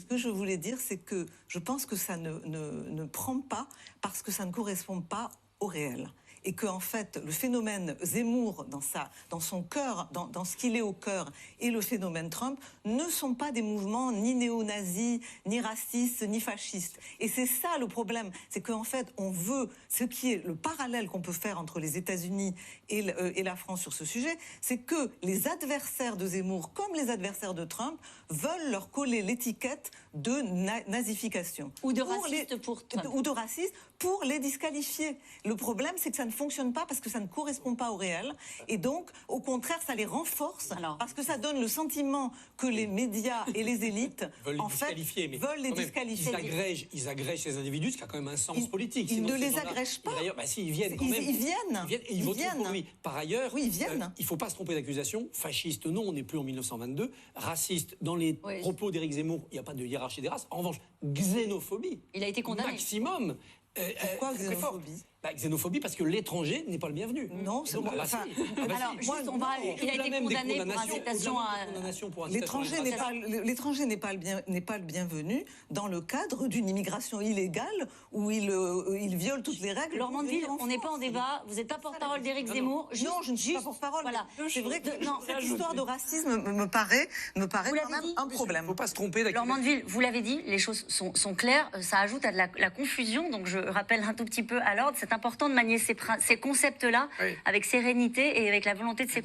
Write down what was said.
que je voulais dire, c'est que je pense que ça ne prend pas parce que ça ne correspond pas au réel. Et que en fait, le phénomène Zemmour, dans son cœur, dans ce qu'il est au cœur, et le phénomène Trump, ne sont pas des mouvements ni néo-nazis, ni racistes, ni fascistes. Et c'est ça le problème, c'est qu'en fait, on veut, ce qui est le parallèle qu'on peut faire entre les États-Unis et la France sur ce sujet, c'est que les adversaires de Zemmour, comme les adversaires de Trump, veulent leur coller l'étiquette de nazification. Ou de raciste pour Trump. Ou de raciste pour les disqualifier. Le problème, c'est que ça ne fonctionne pas parce que ça ne correspond pas au réel. Et donc, au contraire, ça les renforce parce que ça donne le sentiment que les médias et les élites veulent les disqualifier. Ils agrègent ces individus, ce qui a quand même un sens politique. Ils ne les agrègent pas. D'ailleurs, si, ils viennent quand même. Ils viennent. Et ils votent pour lui. Par ailleurs, oui, ils viennent. Il ne faut pas se tromper d'accusation. Fasciste, non, on n'est plus en 1922. Raciste, dans les propos d'Éric Zemmour, il n'y a pas de hiérarchie des races. En revanche, xénophobie. Il a été condamné. Maximum. Pourquoi xénophobie? Xénophobie parce que l'étranger n'est pas le bienvenu. Non, c'est alors, juste, il a été condamné pour incitation à... L'étranger n'est pas le bienvenu dans le cadre d'une immigration illégale où il viole toutes les règles. Laure Mandeville, on n'est pas en débat. Vous n'êtes pas porte-parole d'Éric Zemmour. Non, je ne suis pas porte-parole. Voilà. C'est vrai que cette histoire de racisme me paraît quand même un problème. Il ne faut pas se tromper. Laure Mandeville, vous l'avez dit, les choses sont claires. Ça ajoute à de la confusion. Donc je rappelle un tout petit peu à l'ordre. C'est important de manier ces concepts-là avec sérénité et avec la volonté de s'écouter.